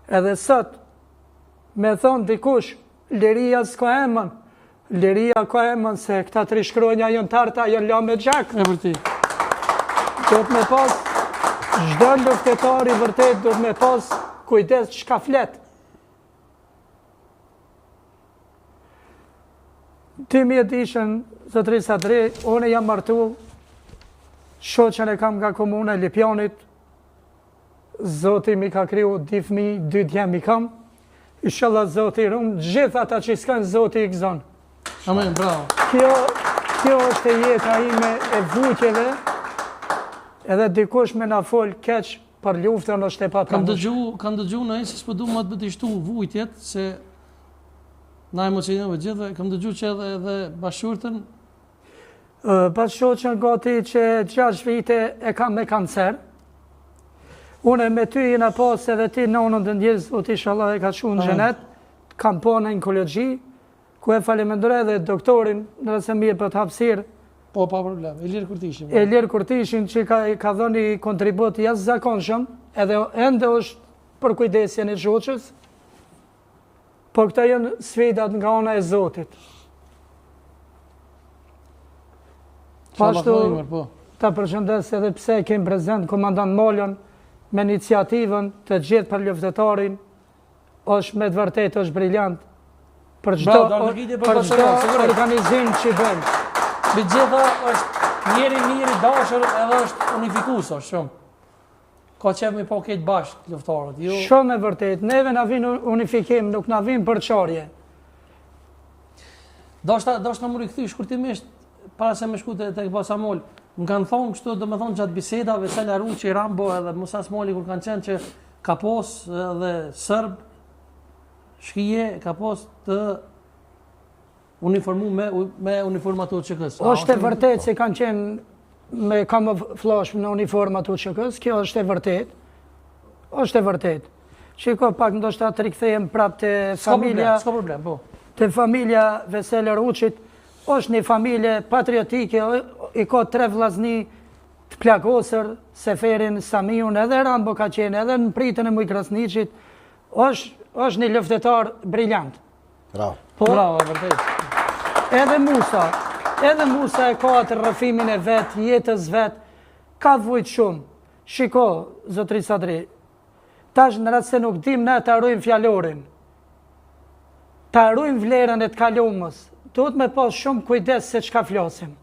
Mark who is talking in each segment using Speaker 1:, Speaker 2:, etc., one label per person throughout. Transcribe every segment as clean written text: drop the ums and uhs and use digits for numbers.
Speaker 1: Edhe sot, me thonë dikush, liria s'ka emën, liria ka emën se këta tri shkronja jënë tarta, jënë la me gjak.
Speaker 2: E vërtet.
Speaker 1: Do të me pas, çdo luftëtari vërtet do të me pas kujdes çka flet. 2010 ishën, zotëri Sadri, unë jam martu, shoqen e kam nga komuna e Lipjanit, Zoti mi ka kriju 2 fëmijë, 2 djem i kam, inshallah Zoti rumë, gjithë ata që s'kanë Zoti i gëzon.
Speaker 2: Amen, bravo.
Speaker 1: Kjo është e jeta ime e vujtjeve, edhe dikush me na fol keq për luftën është e papranueshme.
Speaker 2: Kam dëgju në se s'po du më të shtu vujtjet, se na emocionove gjithë, kam dëgju që edhe bashkëshortën.
Speaker 1: Bashkëshortën gati që 6 vite e kam me kancer. Unë me ty jena pas edhe ti nonën të ndjes, o ti inshallah e ka çuar në xhenet, kam po në onkologji, ku e falemendoj edhe doktorin, nëse mirë për të hapësirë.
Speaker 2: Po, pa problem, Elir Kurtishin.
Speaker 1: Elir Kurtishin që ka dhënë kontribut jashtëzakonshëm, edhe ende është për kujdesjen e shoqës. Po këta janë sfidat nga ana e Zotit. Pashtu ta përshëndes edhe pse kem prezent komandant Molon me iniciativën të gjithë për luftëtarin, është me të vërtetë është briljant për çdo organizim që bën.
Speaker 2: Me gjitha është njeri dashur edhe është unifikues është shumë. Ka qef me po këtë bashkë luftarët.
Speaker 1: Shumë e vërtet, neve na vin unifikim, nuk na vin përçarje.
Speaker 2: Dashta më rikthy shkurtimisht para se me shku tek Basamol. Më kanë thonë kështu, do me thonë gjatë bisedave, se Laruçi, Rambo edhe Musa Smoli kur kanë qenë që ka pos edhe Sërb, shkije ka pos të uniformu me uniformat të UÇK-s.
Speaker 1: Është e vërtet se kanë qenë me kamuflazh në uniformat të UÇK-s, kjo është e vërtet. Është e vërtet. Shiko pak ndoshta të rikthehem prapë te familja.
Speaker 2: S'ka problem, po.
Speaker 1: Te familja Vesel Laruçit. Është një familje patriotike, i ka 3 vllazni të plagosur, Seferin, Samiun, edhe Rambo ka qenë, edhe në pritën e Muj Krasniqit, është një luftëtar briljant.
Speaker 3: Bravo.
Speaker 2: Bravo, e vërtet.
Speaker 1: Edhe Musa e ka atë rrëfimin e vet, jetës vet, ka vujt shumë. Shiko, zotri Sadri, tash në rast se nuk dim ne të harrojmë fjalorin, të harrojmë vlerën e të kalumës, duhet me pas shumë kujdes se çka flasim.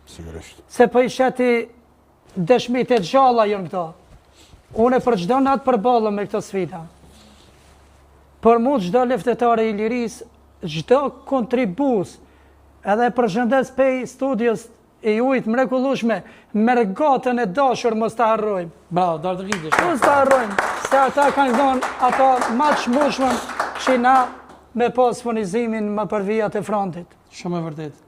Speaker 3: Sigurisht.
Speaker 1: Se po i sheti dëshmit e gjalla jënë këto. Unë për çdo natë përballem me këto sfida. Për mu çdo luftëtar i Iliris, çdo kontribues, edhe përshëndes pej studios e jujt mrekullueshme, me regatën e dashur mos ta harrojmë.
Speaker 2: Bravo, darë të rritesh.
Speaker 1: Mos ta harrojmë, se ata kanë dhënë ato më të çmueshëm që na me pas furnizimin më për vijat e frontit.
Speaker 2: Shumë e vërtet.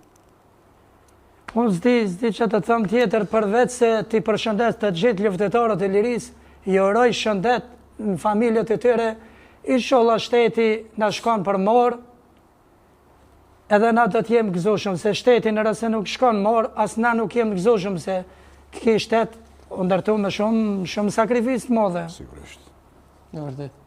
Speaker 1: Unë s'di që të thëmë tjetër përveç se ti përshëndet të gjithë luftëtarët e Liris, i uroj shëndet në familjet e tyre, inshallah shteti na shkon për morë, edhe na do t'jem gëzueshëm, se shteti në rast se nuk shkon morë, as na nuk jem gëzueshëm se ky shtet u ndërtu me shumë sakrificë të mëdha.
Speaker 3: Sigurisht.
Speaker 2: E vërtet.